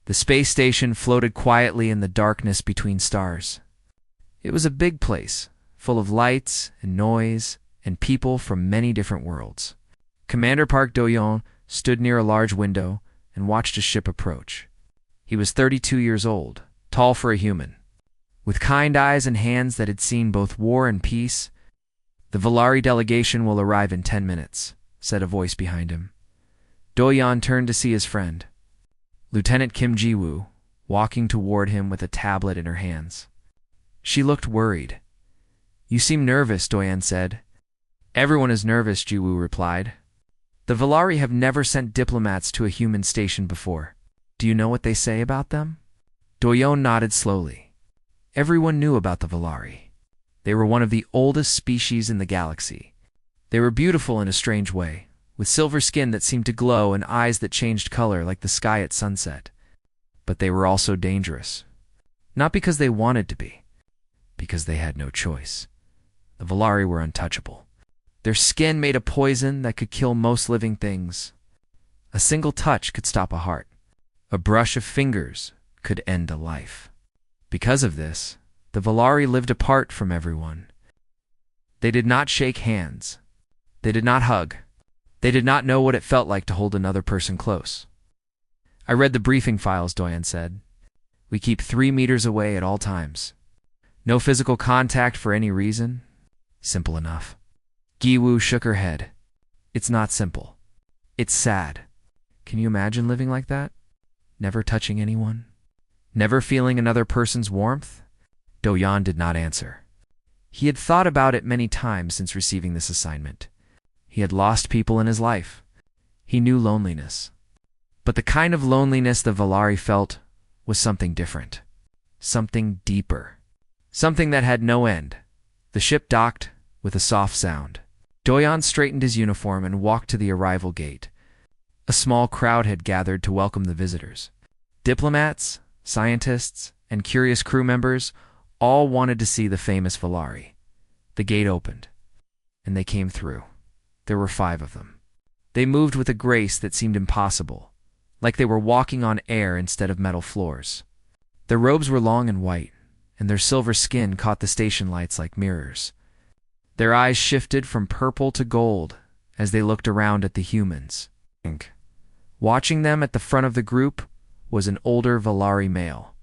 The space station floated quietly in the darkness between stars. It was a big place, full of lights and noise and people from many different worlds. Commander Park Do-yeon stood near a large window and watched a ship approach. He was 32 years old, tall for a human. With kind eyes and hands that had seen both war and peace, "The Valari delegation will arrive in 10 minutes, said a voice behind him. Do-yeon turned to see his friend, Lieutenant Kim Ji-woo, walking toward him with a tablet in her hands. She looked worried. "You seem nervous," Do-yeon said. "Everyone is nervous," Ji-woo replied. "The Valari have never sent diplomats to a human station before. Do you know what they say about them?" Do-yeon nodded slowly. Everyone knew about the Valari. They were one of the oldest species in the galaxy. They were beautiful in a strange way, with silver skin that seemed to glow and eyes that changed color like the sky at sunset. But they were also dangerous. Not because they wanted to be, because they had no choice. The Valari were untouchable. Their skin made a poison that could kill most living things. A single touch could stop a heart. A brush of fingers could end a life. Because of this, the Valari lived apart from everyone. They did not shake hands. They did not hug. They did not know what it felt like to hold another person close. "I read the briefing files," Do-yeon said. "We keep 3 meters away at all times. No physical contact for any reason. Simple enough." Ji-woo shook her head. "It's not simple. It's sad. Can you imagine living like that? Never touching anyone? Never feeling another person's warmth?" Do-yeon did not answer. He had thought about it many times since receiving this assignment. He had lost people in his life. He knew loneliness. But the kind of loneliness the Valari felt was something different. Something deeper. Something that had no end. The ship docked with a soft sound. Do-yeon straightened his uniform and walked to the arrival gate. A small crowd had gathered to welcome the visitors. Diplomats, scientists, and curious crew members all wanted to see the famous Valari. The gate opened, and they came through. There were 5 of them. They moved with a grace that seemed impossible, like they were walking on air instead of metal floors. Their robes were long and white, and their silver skin caught the station lights like mirrors. Their eyes shifted from purple to gold as they looked around at the humans. Watching them at the front of the group was an older Valari male.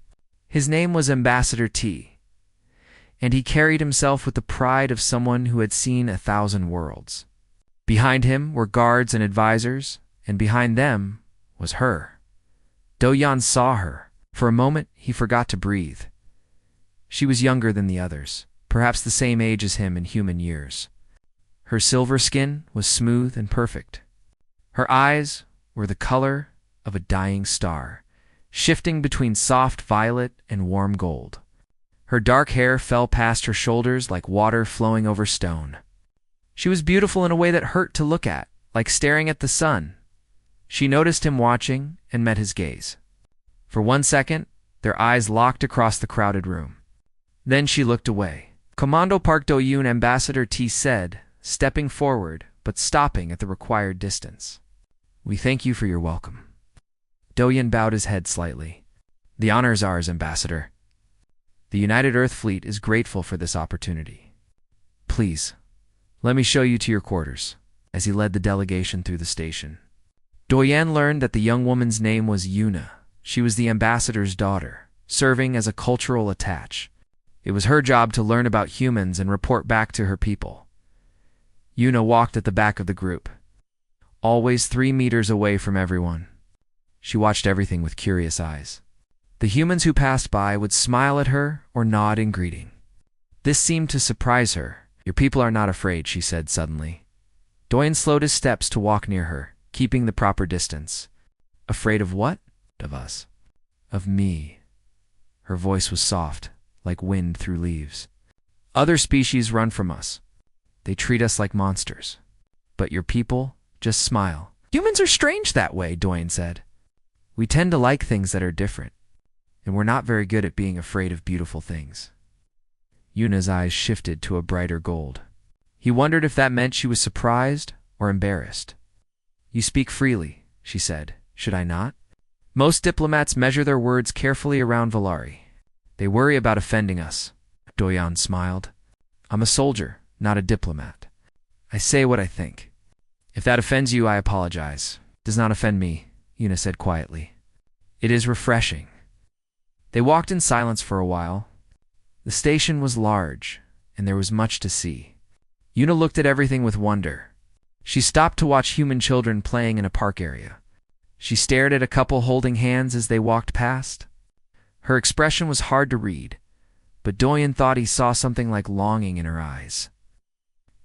His name was Ambassador T, and he carried himself with the pride of someone who had seen 1,000 worlds. Behind him were guards and advisors, and behind them was her. Do-yeon saw her. For a moment, he forgot to breathe. She was younger than the others, perhaps the same age as him in human years. Her silver skin was smooth and perfect. Her eyes were the color of a dying star, shifting between soft violet and warm gold. Her dark hair fell past her shoulders like water flowing over stone. She was beautiful in a way that hurt to look at, like staring at the sun. She noticed him watching and met his gaze. For 1 second, their eyes locked across the crowded room. Then she looked away. "Commando Park Do-yeon," Ambassador T said, stepping forward but stopping at the required distance. "We thank you for your welcome." Do-yeon bowed his head slightly. "The honor is ours, Ambassador. The United Earth Fleet is grateful for this opportunity. Please, let me show you to your quarters," as he led the delegation through the station. Do-yeon learned that the young woman's name was Yuna. She was the ambassador's daughter, serving as a cultural attaché. It was her job to learn about humans and report back to her people. Yuna walked at the back of the group, always 3 meters away from everyone. She watched everything with curious eyes. The humans who passed by would smile at her or nod in greeting. This seemed to surprise her. "Your people are not afraid," she said suddenly. Do-yeon slowed his steps to walk near her, keeping the proper distance. "Afraid of what?" "Of us." "Of me." Her voice was soft, like wind through leaves. "Other species run from us. They treat us like monsters. But your people just smile." "Humans are strange that way," Do-yeon said. "We tend to like things that are different, and we're not very good at being afraid of beautiful things." Yuna's eyes shifted to a brighter gold. He wondered if that meant she was surprised or embarrassed. "You speak freely," she said. "Should I not?" Most diplomats measure their words carefully around Valari. They worry about offending us. Doyan smiled. I'm a soldier, not a diplomat. I say what I think. If that offends you, I apologize. Does not offend me, Yuna said quietly. It is refreshing. They walked in silence for a while. The station was large, and there was much to see. Yuna looked at everything with wonder. She stopped to watch human children playing in a park area. She stared at a couple holding hands as they walked past. Her expression was hard to read, but Doyan thought he saw something like longing in her eyes.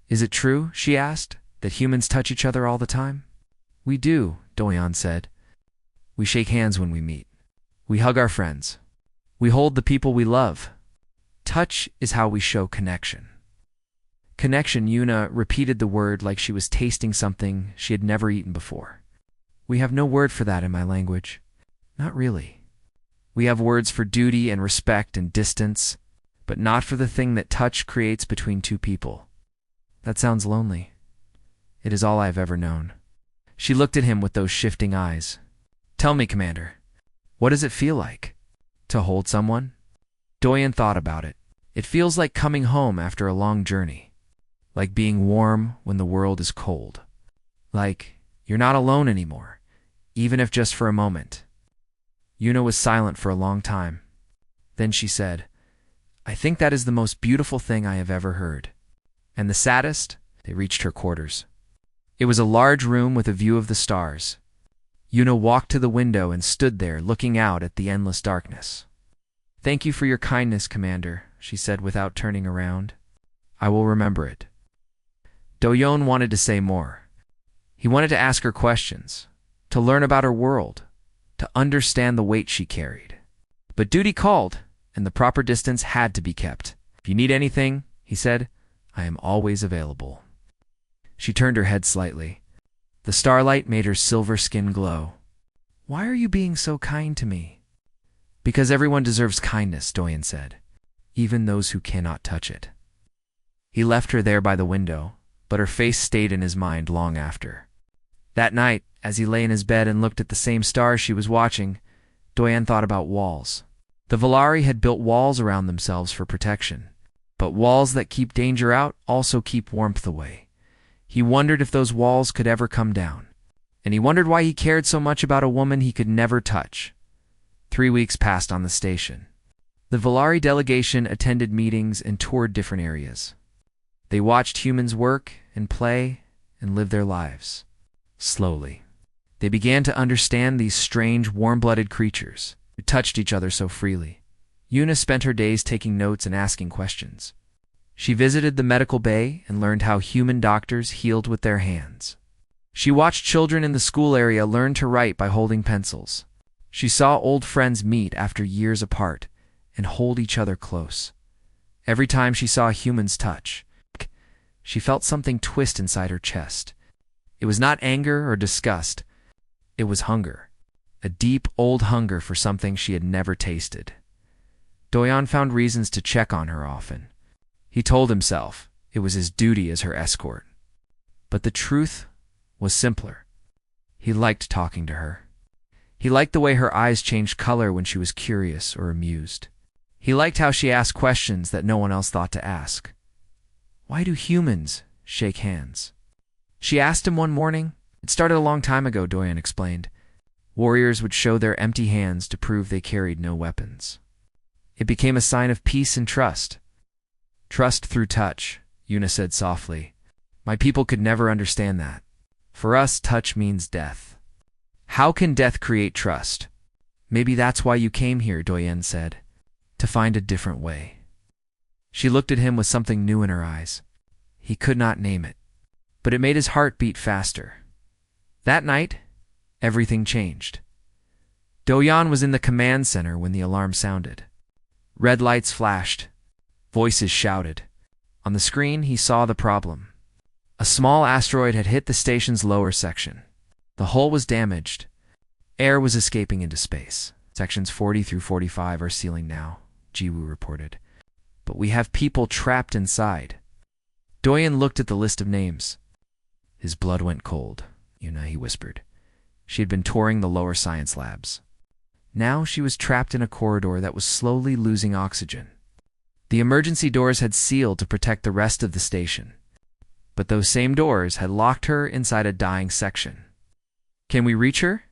Is it true, she asked, that humans touch each other all the time? We do, Doyan said. We shake hands when we meet. We hug our friends. We hold the people we love. Touch is how we show connection. Connection, Yuna repeated the word like she was tasting something she had never eaten before. We have no word for that in my language. Not really. We have words for duty and respect and distance, but not for the thing that touch creates between two people. That sounds lonely. It is all I have ever known. She looked at him with those shifting eyes. Tell me, Commander, what does it feel like? To hold someone? Doyan thought about it. It feels like coming home after a long journey. Like being warm when the world is cold. Like you're not alone anymore, even if just for a moment. Yuna was silent for a long time. Then she said, I think that is the most beautiful thing I have ever heard. And the saddest? They reached her quarters. It was a large room with a view of the stars. Yuna walked to the window and stood there looking out at the endless darkness. Thank you for your kindness, Commander, she said without turning around. I will remember it. Doyon wanted to say more. He wanted to ask her questions, to learn about her world, to understand the weight she carried. But duty called, and the proper distance had to be kept. If you need anything, he said, I am always available. She turned her head slightly. The starlight made her silver skin glow. Why are you being so kind to me? Because everyone deserves kindness, Doyan said, even those who cannot touch it. He left her there by the window, but her face stayed in his mind long after. That night, as he lay in his bed and looked at the same stars she was watching, Doyan thought about walls. The Valari had built walls around themselves for protection, but walls that keep danger out also keep warmth away. He wondered if those walls could ever come down, and he wondered why he cared so much about a woman he could never touch. 3 weeks passed on the station. The Valari delegation attended meetings and toured different areas. They watched humans work and play and live their lives. Slowly, they began to understand these strange, warm-blooded creatures who touched each other so freely. Yuna spent her days taking notes and asking questions. She visited the medical bay and learned how human doctors healed with their hands. She watched children in the school area learn to write by holding pencils. She saw old friends meet after years apart and hold each other close. Every time she saw humans touch, she felt something twist inside her chest. It was not anger or disgust. It was hunger. A deep, old hunger for something she had never tasted. Doyan found reasons to check on her often. He told himself it was his duty as her escort. But the truth was simpler. He liked talking to her. He liked the way her eyes changed color when she was curious or amused. He liked how she asked questions that no one else thought to ask. Why do humans shake hands? She asked him one morning. It started a long time ago, Doyan explained. Warriors would show their empty hands to prove they carried no weapons. It became a sign of peace and trust. Trust through touch, Yuna said softly. My people could never understand that. For us, touch means death. How can death create trust? Maybe that's why you came here, Doyan said. To find a different way. She looked at him with something new in her eyes. He could not name it, but it made his heart beat faster. That night, everything changed. Doyan was in the command center when the alarm sounded. Red lights flashed. Voices shouted. On the screen, he saw the problem. A small asteroid had hit the station's lower section. The hull was damaged. Air was escaping into space. Sections 40 through 45 are sealing now, Jiwoo reported. But we have people trapped inside. Doyan looked at the list of names. His blood went cold, Yuna, he whispered. She had been touring the lower science labs. Now she was trapped in a corridor that was slowly losing oxygen. The emergency doors had sealed to protect the rest of the station, but those same doors had locked her inside a dying section. "Can we reach her?"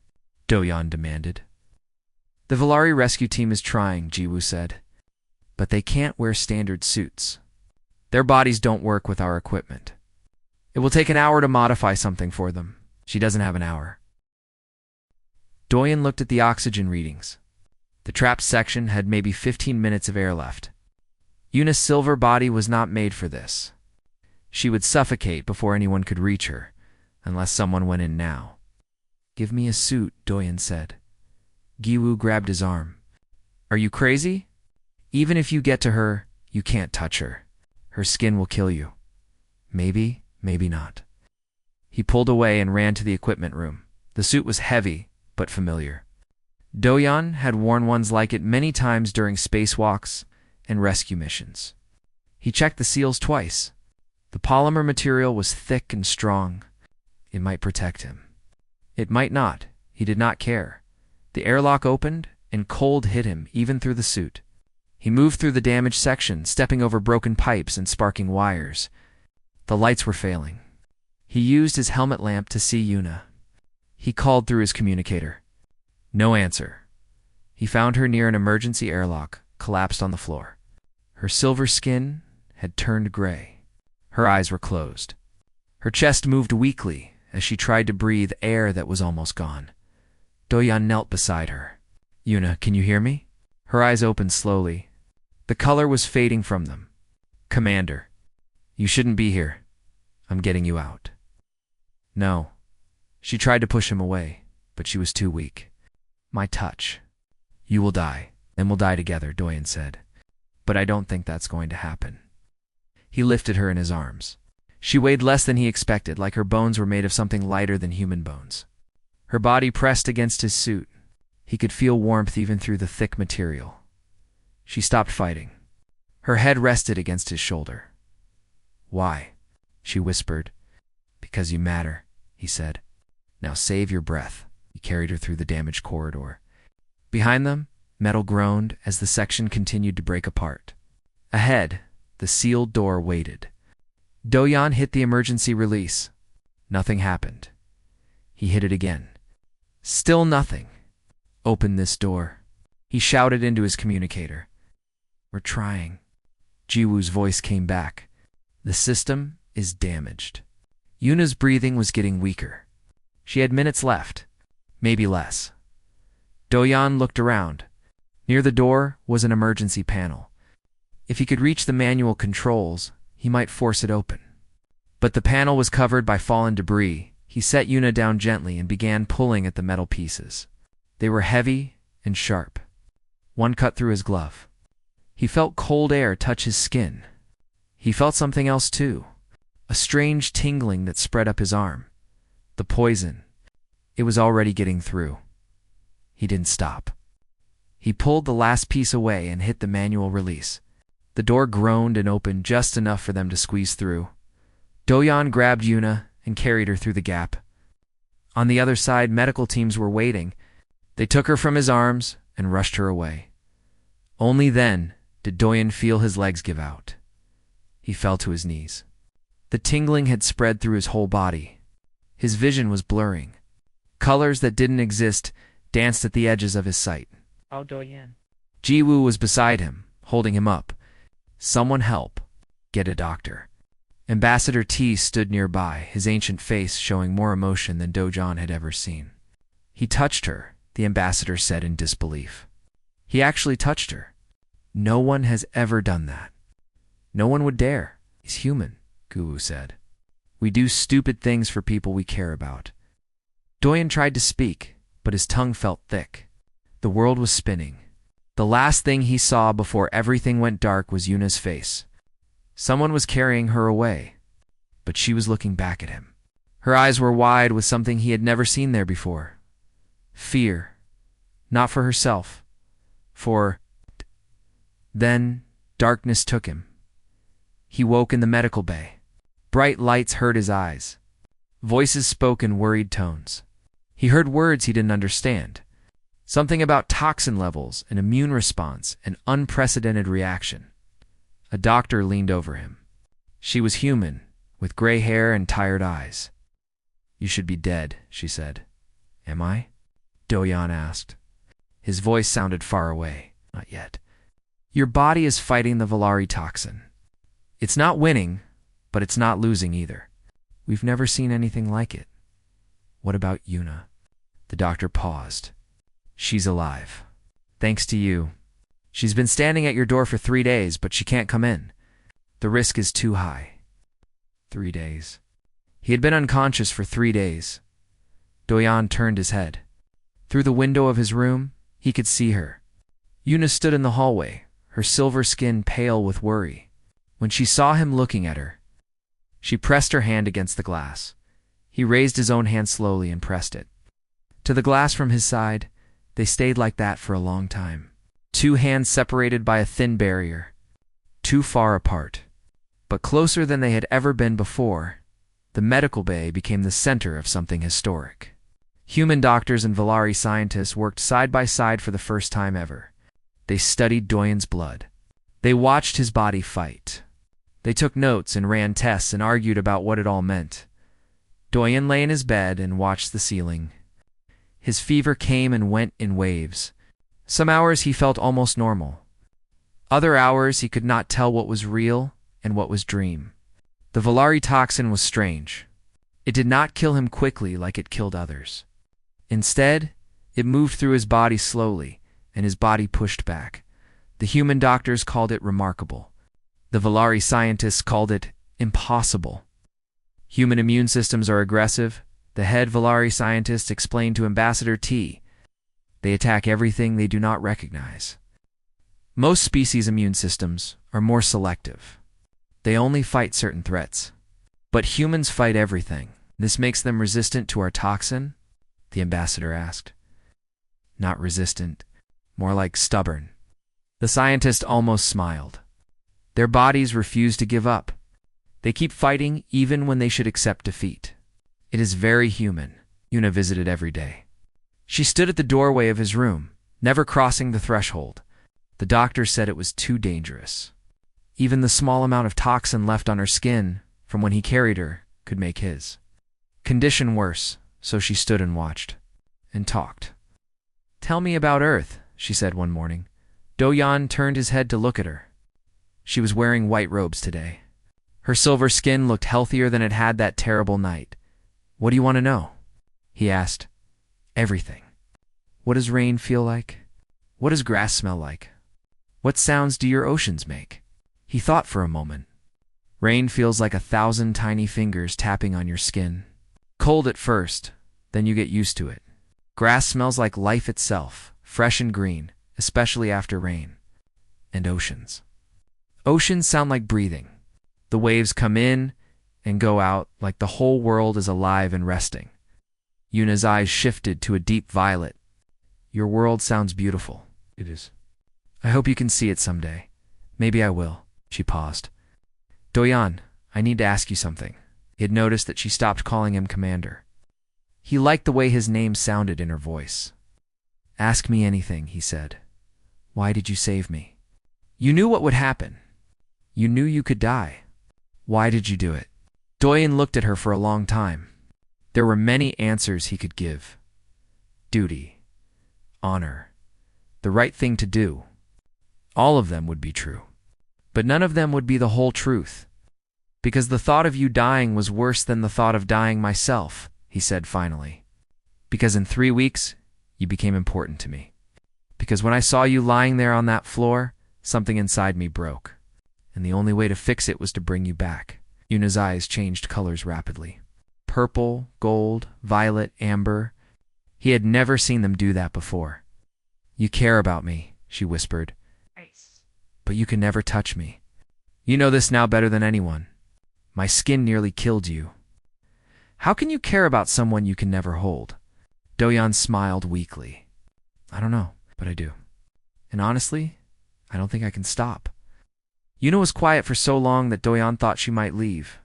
Do-yeon demanded. "The Valari rescue team is trying," Ji-woo said, "but they can't wear standard suits. Their bodies don't work with our equipment. It will take an hour to modify something for them." "She doesn't have an hour." Do-yeon looked at the oxygen readings. The trapped section had maybe 15 minutes of air left. Yuna's silver body was not made for this. She would suffocate before anyone could reach her, unless someone went in now. "Give me a suit," Do-yeon said. Gi-woo grabbed his arm. "Are you crazy? Even if you get to her, you can't touch her. Her skin will kill you." "Maybe, maybe not." He pulled away and ran to the equipment room. The suit was heavy, but familiar. Do-yeon had worn ones like it many times during spacewalks and rescue missions. He checked the seals twice. The polymer material was thick and strong. It might protect him. It might not. He did not care. The airlock opened, and cold hit him even through the suit. He moved through the damaged section, stepping over broken pipes and sparking wires. The lights were failing. He used his helmet lamp to see Yuna. He called through his communicator. No answer. He found her near an emergency airlock, collapsed on the floor. Her silver skin had turned gray. Her eyes were closed. Her chest moved weakly as she tried to breathe air that was almost gone. Do-yeon knelt beside her. "Yuna, can you hear me?" Her eyes opened slowly. The color was fading from them. "Commander, you shouldn't be here. I'm getting you out." "No." She tried to push him away, but she was too weak. "My touch. You will die, and we'll die together," Do-yeon said. "But I don't think that's going to happen." He lifted her in his arms. She weighed less than he expected, like her bones were made of something lighter than human bones. Her body pressed against his suit. He could feel warmth even through the thick material. She stopped fighting. Her head rested against his shoulder. "Why?" she whispered. "Because you matter," he said. "Now save your breath." He carried her through the damaged corridor. Behind them, metal groaned as the section continued to break apart. Ahead, the sealed door waited. Do-yeon hit the emergency release. Nothing happened. He hit it again. Still nothing. "Open this door," he shouted into his communicator. "We're trying." Ji-woo's voice came back. "The system is damaged." Yuna's breathing was getting weaker. She had minutes left, maybe less. Do-yeon looked around. Near the door was an emergency panel. If he could reach the manual controls, he might force it open. But the panel was covered by fallen debris. He set Yuna down gently and began pulling at the metal pieces. They were heavy and sharp. One cut through his glove. He felt cold air touch his skin. He felt something else too, a strange tingling that spread up his arm. The poison. It was already getting through. He didn't stop. He pulled the last piece away and hit the manual release. The door groaned and opened just enough for them to squeeze through. Do-yeon grabbed Yuna and carried her through the gap. On the other side, medical teams were waiting. They took her from his arms and rushed her away. Only then did Do-yeon feel his legs give out. He fell to his knees. The tingling had spread through his whole body. His vision was blurring. Colors that didn't exist danced at the edges of his sight. "Oh, Do-yeon." Ji-woo was beside him, holding him up. "Someone help. Get a doctor." Ambassador T stood nearby, his ancient face showing more emotion than Do-yeon had ever seen. "He touched her," the ambassador said in disbelief. "He actually touched her. No one has ever done that. No one would dare. He's human," Gu-woo said. "We do stupid things for people we care about." Do-yeon tried to speak, but his tongue felt thick. The world was spinning. The last thing he saw before everything went dark was Yuna's face. Someone was carrying her away, but she was looking back at him. Her eyes were wide with something he had never seen there before. Fear. Not for herself. For... Then, darkness took him. He woke in the medical bay. Bright lights hurt his eyes. Voices spoke in worried tones. He heard words he didn't understand. Something about toxin levels, an immune response, an unprecedented reaction. A doctor leaned over him. She was human, with gray hair and tired eyes. "You should be dead," she said. "Am I?" Do-Yan asked. His voice sounded far away. "Not yet. Your body is fighting the Valari toxin. It's not winning, but it's not losing either. We've never seen anything like it." "What about Yuna?" The doctor paused. "She's alive. Thanks to you. She's been standing at your door for 3 days, but she can't come in. The risk is too high." 3 days. He had been unconscious for 3 days. Do-Yan turned his head. Through the window of his room, he could see her. Yuna stood in the hallway, her silver skin pale with worry. When she saw him looking at her, she pressed her hand against the glass. He raised his own hand slowly and pressed it to the glass from his side. They stayed like that for a long time. 2 hands separated by a thin barrier. Too far apart, but closer than they had ever been before. The medical bay became the center of something historic. Human doctors and Valari scientists worked side by side for the first time ever. They studied Do-Yan's blood. They watched his body fight. They took notes and ran tests and argued about what it all meant. Do-Yan lay in his bed and watched the ceiling. His fever came and went in waves. Some hours he felt almost normal. Other hours he could not tell what was real and what was dream. The Valari toxin was strange. It did not kill him quickly like it killed others. Instead, it moved through his body slowly, and his body pushed back. The human doctors called it remarkable. The Valari scientists called it impossible. Human immune systems are aggressive, the head Valari scientist explained to Ambassador T. They attack everything they do not recognize. Most species' immune systems are more selective. They only fight certain threats. But humans fight everything. This makes them resistant to our toxin? The ambassador asked. Not resistant, more like stubborn. The scientist almost smiled. Their bodies refuse to give up. They keep fighting even when they should accept defeat. It is very human. Yuna visited every day. She stood at the doorway of his room, never crossing the threshold. The doctor said it was too dangerous. Even the small amount of toxin left on her skin from when he carried her could make his condition worse, so she stood and watched and talked. "Tell me about Earth," she said one morning. Do-Yan turned his head to look at her. She was wearing white robes today. Her silver skin looked healthier than it had that terrible night. "What do you want to know?" he asked. "Everything. What does rain feel like? What does grass smell like? What sounds do your oceans make?" He thought for a moment. Rain feels like 1,000 tiny fingers tapping on your skin. Cold at first, then you get used to it. Grass smells like life itself, fresh and green, especially after rain. And oceans. Oceans sound like breathing. The waves come in and go out like the whole world is alive and resting. Yuna's eyes shifted to a deep violet. "Your world sounds beautiful." "It is. I hope you can see it someday. Maybe I will." She paused. "Do-Yan, I need to ask you something." He had noticed that she stopped calling him Commander. He liked the way his name sounded in her voice. "Ask me anything," he said. "Why did you save me? You knew what would happen. You knew you could die. Why did you do it?" Do-Yan looked at her for a long time. There were many answers he could give. Duty. Honor. The right thing to do. All of them would be true. But none of them would be the whole truth. "Because the thought of you dying was worse than the thought of dying myself," he said finally. "Because in 3 weeks, you became important to me. Because when I saw you lying there on that floor, something inside me broke. And the only way to fix it was to bring you back." Yuna's eyes changed colors rapidly. Purple, gold, violet, amber. He had never seen them do that before. "You care about me," she whispered. "But you can never touch me. You know this now better than anyone. My skin nearly killed you. How can you care about someone you can never hold?" Do-Yan smiled weakly. "I don't know, but I do. And honestly, I don't think I can stop." Yuna was quiet for so long that Do-Yan thought she might leave.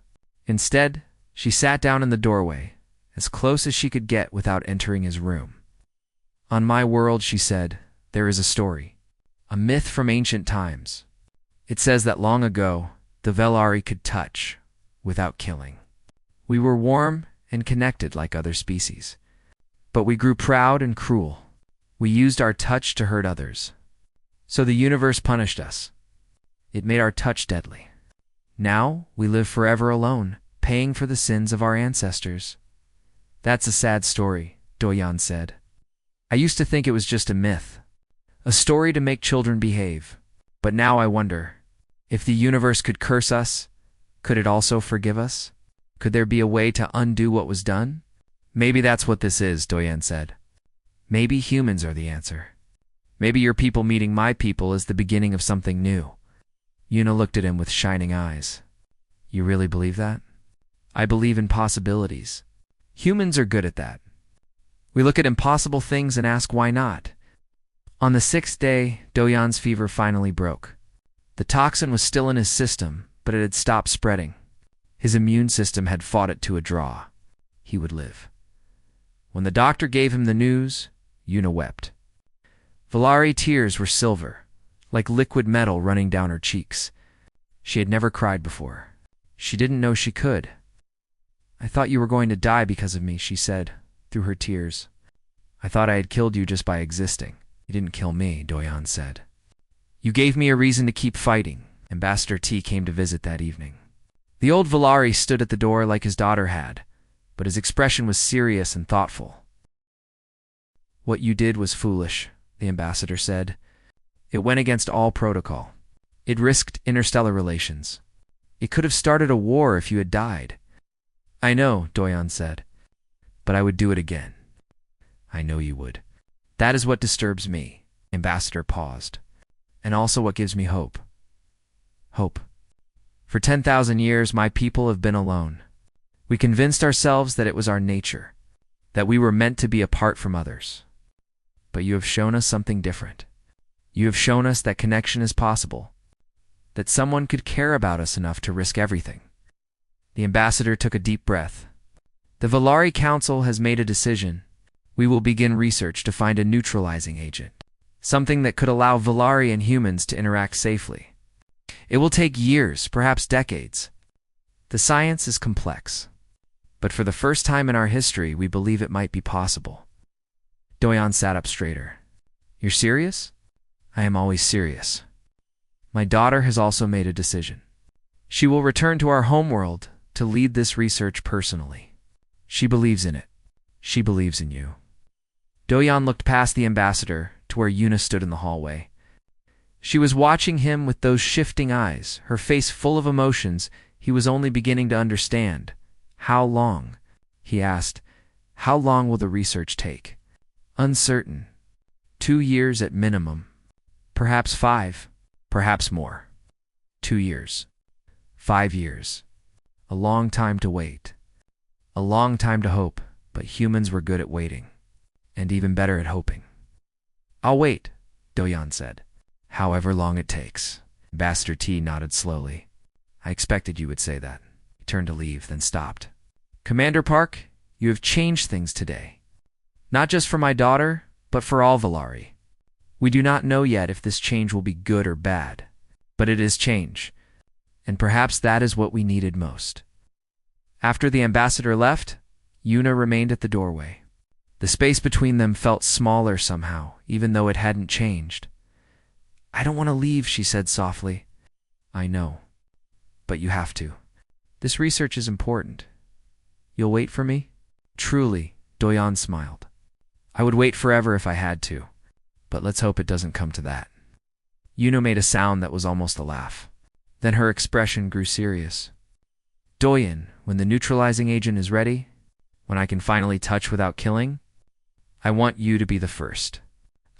Instead, she sat down in the doorway, as close as she could get without entering his room. On my world, she said, there is a story, a myth from ancient times. It says that long ago, the Velari could touch without killing. We were warm and connected like other species. But we grew proud and cruel. We used our touch to hurt others. So the universe punished us. It made our touch deadly. Now we live forever alone, paying for the sins of our ancestors. That's a sad story, Doyan said. I used to think it was just a myth, a story to make children behave. But now I wonder, if the universe could curse us, could it also forgive us? Could there be a way to undo what was done? Maybe that's what this is, Doyan said. Maybe humans are the answer. Maybe your people meeting my people is the beginning of something new. Yuna looked at him with shining eyes. You really believe that? I believe in possibilities. Humans are good at that. We look at impossible things and ask why not. On the 6th day, Doyan's fever finally broke. The toxin was still in his system, but it had stopped spreading. His immune system had fought it to a draw. He would live. When the doctor gave him the news, Yuna wept. Velari tears were silver, like liquid metal running down her cheeks. She had never cried before. She didn't know she could. I thought you were going to die because of me, she said, through her tears. I thought I had killed you just by existing. You didn't kill me, Doyan said. You gave me a reason to keep fighting. Ambassador T came to visit that evening. The old Velari stood at the door like his daughter had, but his expression was serious and thoughtful. What you did was foolish, the ambassador said. It went against all protocol. It risked interstellar relations. It could have started a war if you had died. I know, Doyan said, but I would do it again. I know you would. That is what disturbs me, Ambassador paused, and also what gives me hope. Hope. For 10,000 years, my people have been alone. We convinced ourselves that it was our nature, that we were meant to be apart from others. But you have shown us something different. You have shown us that connection is possible, that someone could care about us enough to risk everything. The ambassador took a deep breath. The Velari Council has made a decision. We will begin research to find a neutralizing agent, something that could allow Velari and humans to interact safely. It will take years, perhaps decades. The science is complex, but for the first time in our history, we believe it might be possible. Doyan sat up straighter. You're serious? I am always serious. My daughter has also made a decision. She will return to our homeworld to lead this research personally. She believes in it. She believes in you. Doyan looked past the ambassador to where Yuna stood in the hallway. She was watching him with those shifting eyes, her face full of emotions he was only beginning to understand. How long? He asked. How long will the research take? Uncertain. 2 years at minimum. Perhaps 5. Perhaps more. 2 years. 5 years. A long time to wait. A long time to hope, but humans were good at waiting. And even better at hoping. I'll wait, Doyan said. However long it takes. Ambassador T nodded slowly. I expected you would say that. He turned to leave, then stopped. Commander Park, you have changed things today. Not just for my daughter, but for all Velari. We do not know yet if this change will be good or bad, but it is change, and perhaps that is what we needed most. After the ambassador left, Yuna remained at the doorway. The space between them felt smaller somehow, even though it hadn't changed. I don't want to leave, she said softly. I know, but you have to. This research is important. You'll wait for me? Truly, Doyan smiled. I would wait forever if I had to, but let's hope it doesn't come to that. Yuna made a sound that was almost a laugh. Then her expression grew serious. Doyan, when the neutralizing agent is ready, when I can finally touch without killing, I want you to be the first.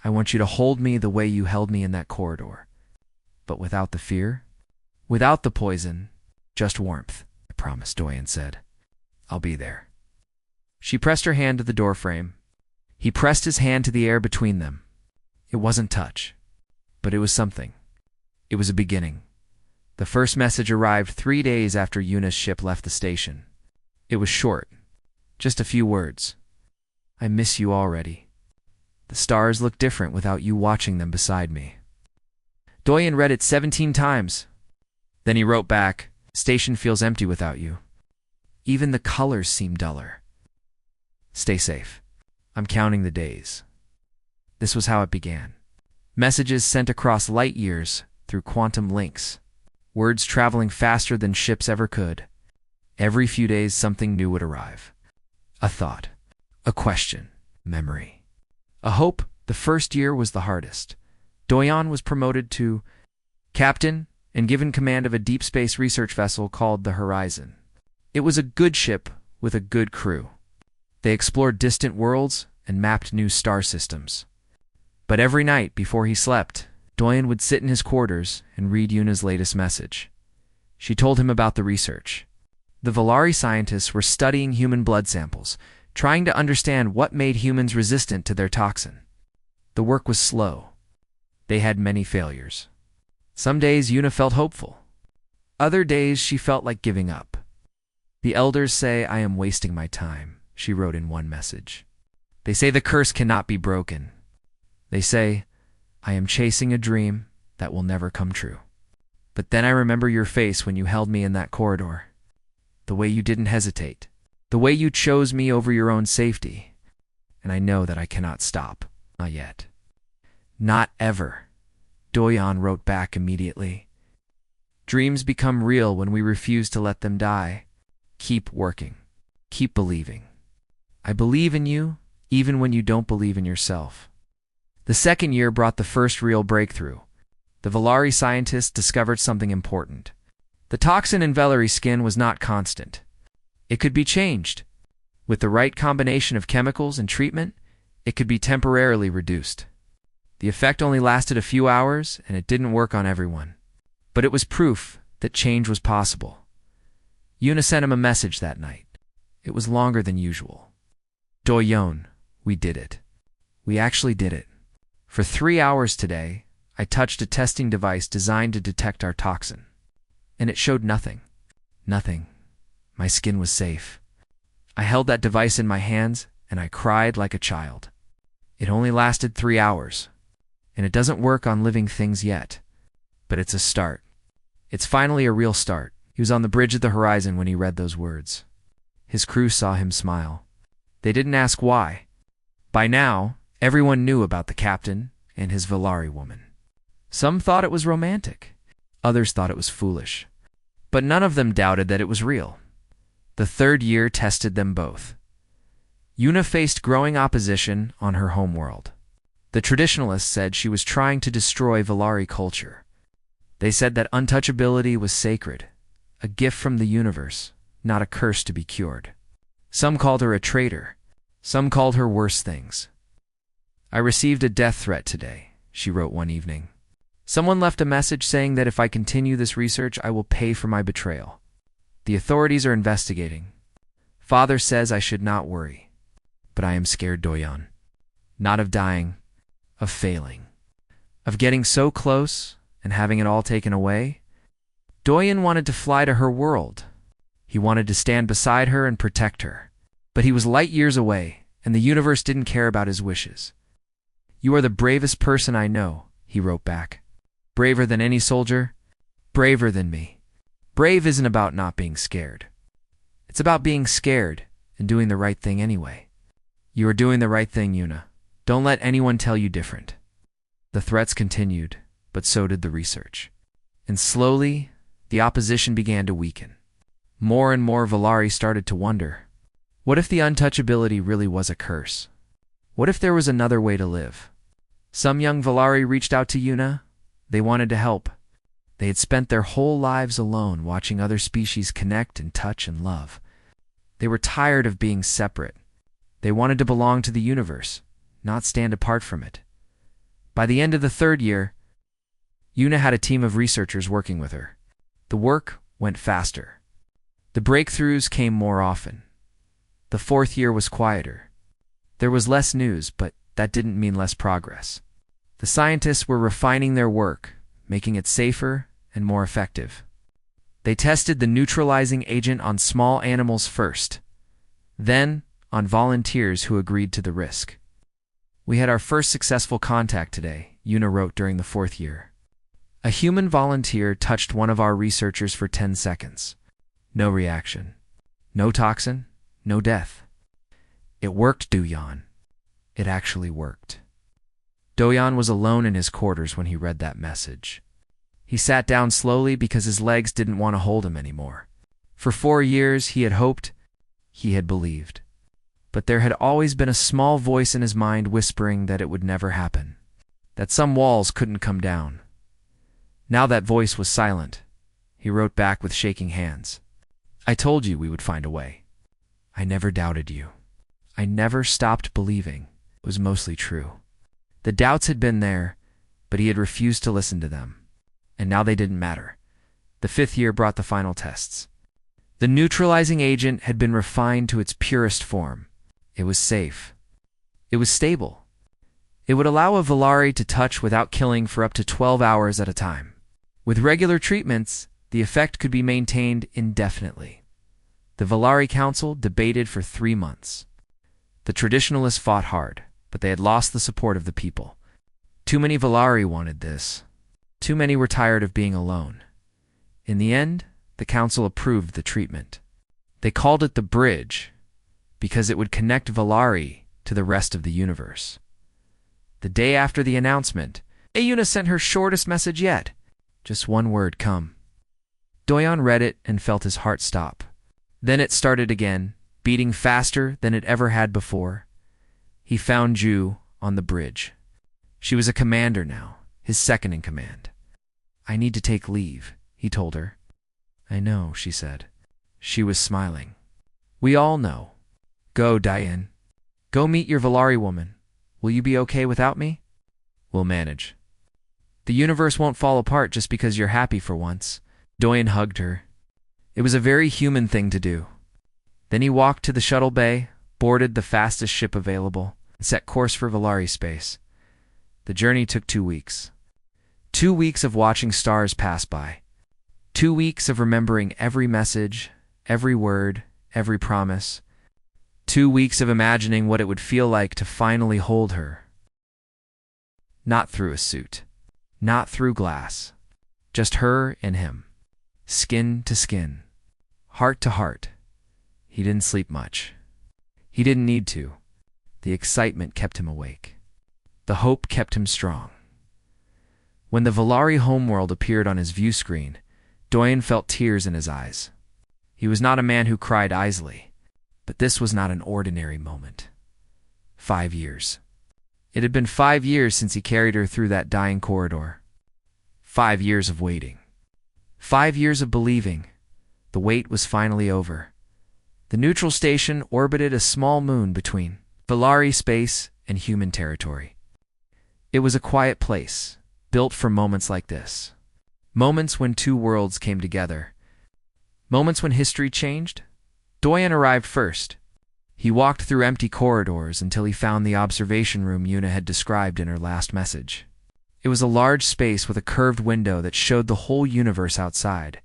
I want you to hold me the way you held me in that corridor. But without the fear, without the poison, just warmth, I promise, Doyan said. I'll be there. She pressed her hand to the doorframe. He pressed his hand to the air between them. It wasn't touch, but it was something. It was a beginning. The first message arrived 3 days after Yuna's ship left the station. It was short, just a few words. I miss you already. The stars look different without you watching them beside me. Doyen read it 17 times. Then he wrote back, "Station feels empty without you. Even the colors seem duller. Stay safe. I'm counting the days." This was how it began. Messages sent across light years through quantum links. Words traveling faster than ships ever could. Every few days something new would arrive. A thought. A question. Memory. A hope. The first year was the hardest. Doyen was promoted to captain and given command of a deep space research vessel called the Horizon. It was a good ship with a good crew. They explored distant worlds and mapped new star systems. But every night before he slept, Doyen would sit in his quarters and read Yuna's latest message. She told him about the research. The Valari scientists were studying human blood samples, trying to understand what made humans resistant to their toxin. The work was slow. They had many failures. Some days Yuna felt hopeful. Other days she felt like giving up. "The elders say I am wasting my time," she wrote in one message. "They say the curse cannot be broken. They say I am chasing a dream that will never come true. But then I remember your face when you held me in that corridor. The way you didn't hesitate. The way you chose me over your own safety. And I know that I cannot stop. Not yet. Not ever." Doyen wrote back immediately. "Dreams become real when we refuse to let them die. Keep working. Keep believing. I believe in you, even when you don't believe in yourself." The second year brought the first real breakthrough. The Valari scientists discovered something important. The toxin in Valari skin was not constant. It could be changed. With the right combination of chemicals and treatment, it could be temporarily reduced. The effect only lasted a few hours, and it didn't work on everyone. But it was proof that change was possible. Yuna sent him a message that night. It was longer than usual. "Doyen, we did it. We actually did it. For 3 hours today, I touched a testing device designed to detect our toxin. And it showed nothing. Nothing. My skin was safe. I held that device in my hands, and I cried like a child. It only lasted 3 hours. And it doesn't work on living things yet. But it's a start. It's finally a real start." He was on the bridge of the Horizon when he read those words. His crew saw him smile. They didn't ask why. By now, everyone knew about the captain and his Valari woman. Some thought it was romantic. Others thought it was foolish. But none of them doubted that it was real. The third year tested them both. Yuna faced growing opposition on her homeworld. The traditionalists said she was trying to destroy Valari culture. They said that untouchability was sacred, a gift from the universe, not a curse to be cured. Some called her a traitor. Some called her worse things. "I received a death threat today," she wrote one evening. "Someone left a message saying that if I continue this research, I will pay for my betrayal. The authorities are investigating. Father says I should not worry. But I am scared, Doyen. Not of dying, of failing. Of getting so close and having it all taken away." Doyen wanted to fly to her world. He wanted to stand beside her and protect her. But he was light years away, and the universe didn't care about his wishes. "You are the bravest person I know," he wrote back. "Braver than any soldier. Braver than me. Brave isn't about not being scared. It's about being scared and doing the right thing anyway. You are doing the right thing, Yuna. Don't let anyone tell you different." The threats continued, but so did the research. And slowly, the opposition began to weaken. More and more Valari started to wonder, what if the untouchability really was a curse? What if there was another way to live? Some young Valari reached out to Yuna. They wanted to help. They had spent their whole lives alone watching other species connect and touch and love. They were tired of being separate. They wanted to belong to the universe, not stand apart from it. By the end of the third year, Yuna had a team of researchers working with her. The work went faster. The breakthroughs came more often. The fourth year was quieter. There was less news, but that didn't mean less progress. The scientists were refining their work, making it safer and more effective. They tested the neutralizing agent on small animals first, then on volunteers who agreed to the risk. We had our first successful contact today, Una wrote during the 4th year. A human volunteer touched one of our researchers for 10 seconds. No reaction. No toxin. No death. It worked, Do-Yan. It actually worked. Do-Yan was alone in his quarters when he read that message. He sat down slowly because his legs didn't want to hold him anymore. For 4 years he had hoped, he had believed. But there had always been a small voice in his mind whispering that it would never happen, that some walls couldn't come down. Now that voice was silent. He wrote back with shaking hands. I told you we would find a way. I never doubted you. I never stopped believing. It was mostly true. The doubts had been there, but he had refused to listen to them. And now they didn't matter. The 5th year brought the final tests. The neutralizing agent had been refined to its purest form. It was safe. It was stable. It would allow a Valari to touch without killing for up to 12 hours at a time. With regular treatments, the effect could be maintained indefinitely. The Valari Council debated for 3 months. The traditionalists fought hard, but they had lost the support of the people. Too many Valari wanted this. Too many were tired of being alone. In the end, the council approved the treatment. They called it the bridge, because it would connect Valari to the rest of the universe. The day after the announcement, Una sent her shortest message yet. Just one word, come. Do-Yan read it and felt his heart stop. Then it started again, beating faster than it ever had before. He found Ju on the bridge. She was a commander now, his second in command. I need to take leave, he told her. I know, she said. She was smiling. We all know. Go, Diane. Go meet your Valari woman. Will you be okay without me? We'll manage. The universe won't fall apart just because you're happy for once. Do-Yan hugged her. It was a very human thing to do. Then he walked to the shuttle bay, boarded the fastest ship available, and set course for Valari space. The journey took 2 weeks. 2 weeks of watching stars pass by. 2 weeks of remembering every message, every word, every promise. 2 weeks of imagining what it would feel like to finally hold her. Not through a suit. Not through glass. Just her and him. Skin to skin. Heart to heart. He didn't sleep much. He didn't need to. The excitement kept him awake. The hope kept him strong. When the Valari homeworld appeared on his view screen, Do-Yan felt tears in his eyes. He was not a man who cried easily, but this was not an ordinary moment. 5 years. It had been 5 years since he carried her through that dying corridor. 5 years of waiting. 5 years of believing. The wait was finally over. The neutral station orbited a small moon between Valari space and human territory. It was a quiet place, built for moments like this. Moments when 2 worlds came together. Moments when history changed. Do-Yan arrived first. He walked through empty corridors until he found the observation room Una had described in her last message. It was a large space with a curved window that showed the whole universe outside.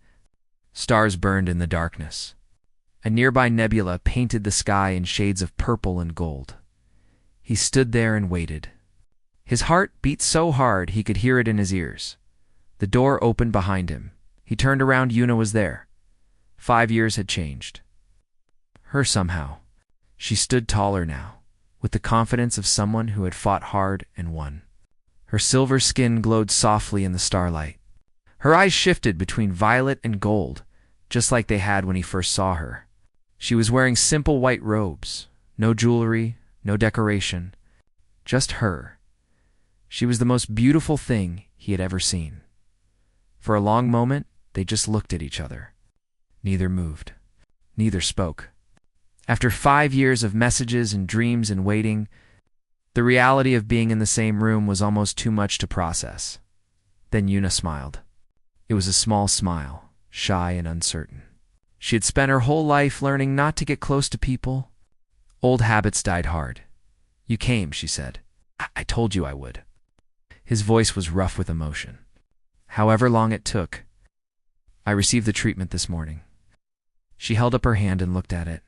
Stars burned in the darkness. A nearby nebula painted the sky in shades of purple and gold. He stood there and waited. His heart beat so hard he could hear it in his ears. The door opened behind him. He turned around. Una was there. 5 years had changed. Her somehow. She stood taller now, with the confidence of someone who had fought hard and won. Her silver skin glowed softly in the starlight. Her eyes shifted between violet and gold, just like they had when he first saw her. She was wearing simple white robes, no jewelry, no decoration, just her. She was the most beautiful thing he had ever seen. For a long moment, they just looked at each other. Neither moved. Neither spoke. After 5 years of messages and dreams and waiting, the reality of being in the same room was almost too much to process. Then Una smiled. It was a small smile, shy and uncertain. She had spent her whole life learning not to get close to people. Old habits died hard. You came, she said. I told you I would. His voice was rough with emotion. However long it took. I received the treatment this morning. She held up her hand and looked at it.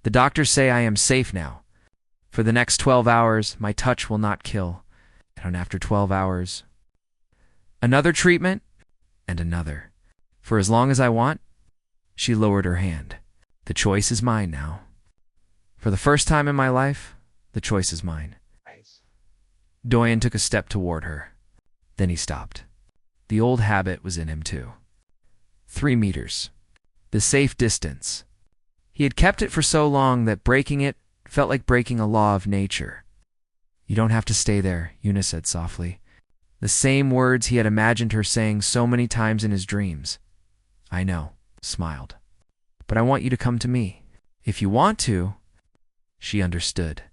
The doctors say I am safe now. For the next 12 hours, my touch will not kill. And after 12 hours, another treatment, and another. For as long as I want, she lowered her hand. The choice is mine now. For the first time in my life, the choice is mine. Doyen took a step toward her. Then he stopped. The old habit was in him too. 3 meters. The safe distance. He had kept it for so long that breaking it felt like breaking a law of nature. You don't have to stay there, Una said softly. The same words he had imagined her saying so many times in his dreams. I know, smiled. But I want you to come to me. If you want to. She understood.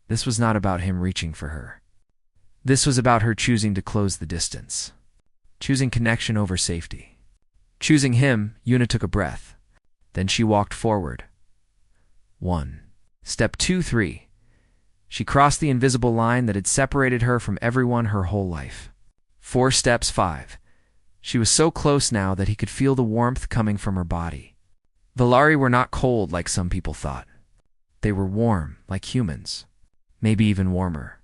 This was not about him reaching for her. This was about her choosing to close the distance. Choosing connection over safety. Choosing him, Una took a breath. Then she walked forward. 1. Step 2, 3. She crossed the invisible line that had separated her from everyone her whole life. 4 steps, 5. She was so close now that he could feel the warmth coming from her body. Valari were not cold like some people thought. They were warm, like humans. Maybe even warmer.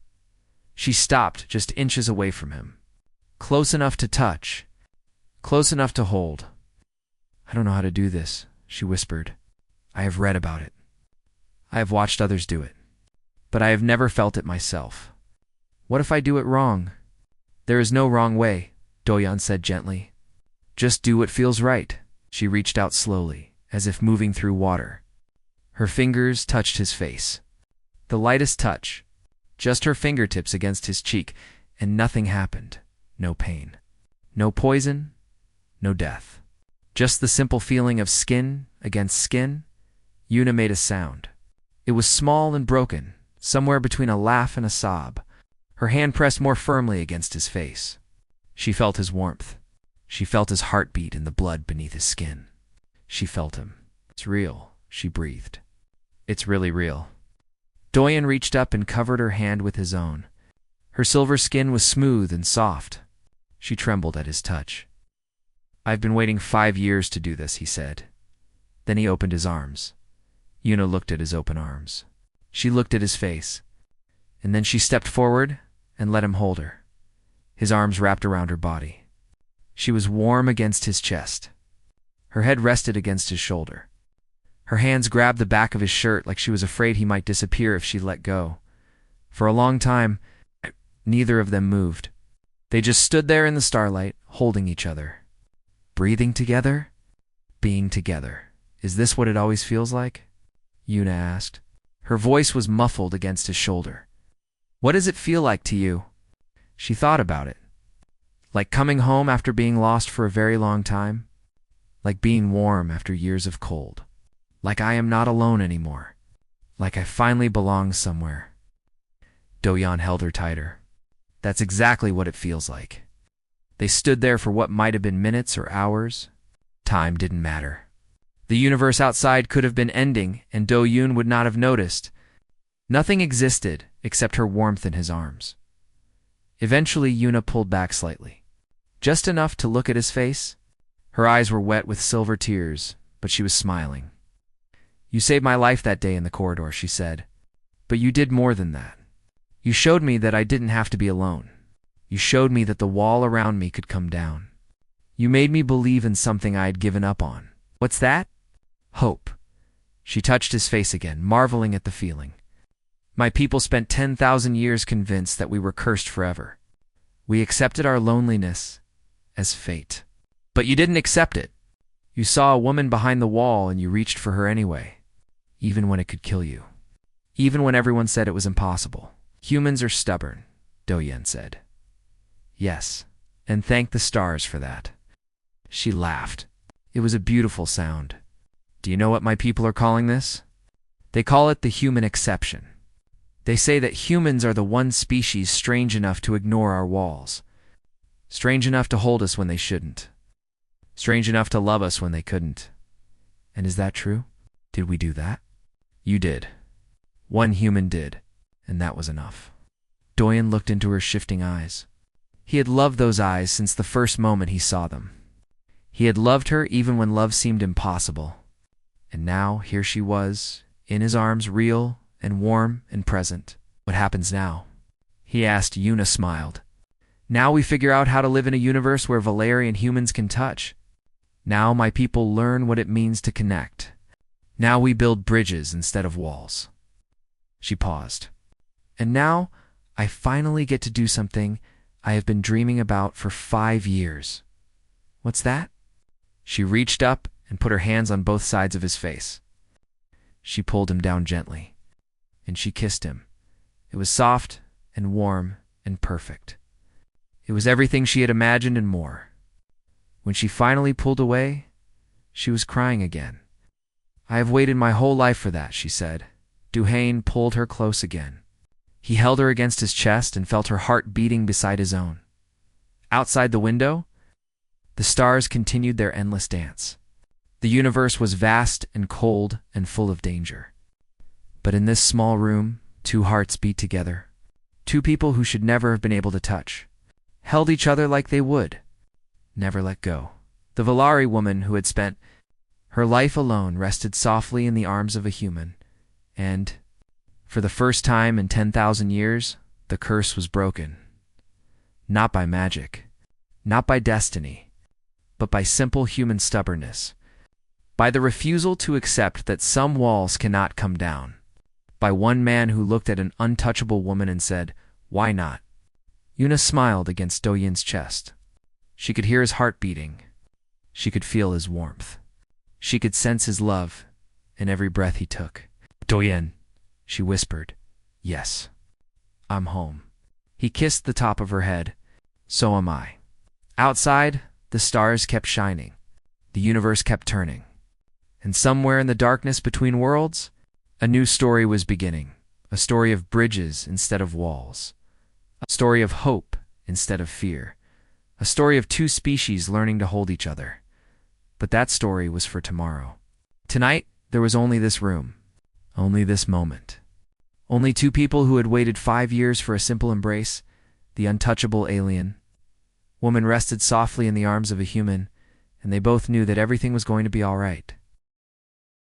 She stopped just inches away from him. Close enough to touch. Close enough to hold. I don't know how to do this, she whispered. I have read about it. I have watched others do it. But I have never felt it myself. What if I do it wrong? There is no wrong way, Doyan said gently. Just do what feels right. She reached out slowly, as if moving through water. Her fingers touched his face. The lightest touch. Just her fingertips against his cheek, and nothing happened. No pain. No poison. No death. Just the simple feeling of skin against skin. Una made a sound. It was small and broken, somewhere between a laugh and a sob. Her hand pressed more firmly against his face. She felt his warmth. She felt his heartbeat in the blood beneath his skin. She felt him. It's real, she breathed. It's really real. Doyen reached up and covered her hand with his own. Her silver skin was smooth and soft. She trembled at his touch. I've been waiting 5 years to do this, he said. Then he opened his arms. Una looked at his open arms. She looked at his face. And then she stepped forward and let him hold her. His arms wrapped around her body. She was warm against his chest. Her head rested against his shoulder. Her hands grabbed the back of his shirt like she was afraid he might disappear if she let go. For a long time, neither of them moved. They just stood there in the starlight, holding each other. Breathing together? Being together. Is this what it always feels like? Una asked. Her voice was muffled against his shoulder. What does it feel like to you? She thought about it. Like coming home after being lost for a very long time? Like being warm after years of cold? Like I am not alone anymore? Like I finally belong somewhere? Doyan held her tighter. That's exactly what it feels like. They stood there for what might have been minutes or hours. Time didn't matter. The universe outside could have been ending, and Do-Yoon would not have noticed. Nothing existed except her warmth in his arms. Eventually, Una pulled back slightly. Just enough to look at his face. Her eyes were wet with silver tears, but she was smiling. You saved my life that day in the corridor, she said. But you did more than that. You showed me that I didn't have to be alone. You showed me that the wall around me could come down. You made me believe in something I had given up on. What's that? Hope. She touched his face again, marveling at the feeling. My people spent 10,000 years convinced that we were cursed forever. We accepted our loneliness as fate. But you didn't accept it. You saw a woman behind the wall and you reached for her anyway, even when it could kill you. Even when everyone said it was impossible. Humans are stubborn, Doyen said. Yes, and thank the stars for that. She laughed. It was a beautiful sound. Do you know what my people are calling this? They call it the human exception. They say that humans are the one species strange enough to ignore our walls. Strange enough to hold us when they shouldn't. Strange enough to love us when they couldn't. And is that true? Did we do that? You did. One human did, and that was enough. Doyen looked into her shifting eyes. He had loved those eyes since the first moment he saw them. He had loved her even when love seemed impossible. And now, here she was, in his arms, real and warm and present. What happens now? He asked. Una smiled. Now we figure out how to live in a universe where Valerian humans can touch. Now my people learn what it means to connect. Now we build bridges instead of walls. She paused. And now I finally get to do something I have been dreaming about for 5 years. What's that? She reached up and put her hands on both sides of his face. She pulled him down gently, and she kissed him. It was soft and warm and perfect. It was everything she had imagined and more. When she finally pulled away, she was crying again. I have waited my whole life for that, she said. Duhane pulled her close again. He held her against his chest and felt her heart beating beside his own. Outside the window, the stars continued their endless dance. The universe was vast and cold and full of danger. But in this small room, 2 hearts beat together. 2 people who should never have been able to touch, held each other like they would, never let go. The Valari woman who had spent her life alone rested softly in the arms of a human, and, for the first time in 10,000 years, the curse was broken. Not by magic, not by destiny, but by simple human stubbornness. By the refusal to accept that some walls cannot come down. By one man who looked at an untouchable woman and said, "Why not?" Una smiled against Doyen's chest. She could hear his heart beating. She could feel his warmth. She could sense his love in every breath he took. "Doyen," she whispered. "Yes, I'm home." He kissed the top of her head. "So am I." Outside, the stars kept shining. The universe kept turning. And somewhere in the darkness between worlds, a new story was beginning. A story of bridges instead of walls. A story of hope instead of fear. A story of 2 species learning to hold each other. But that story was for tomorrow. Tonight, there was only this room. Only this moment. Only 2 people who had waited 5 years for a simple embrace. The untouchable alien. Woman rested softly in the arms of a human, and they both knew that everything was going to be all right.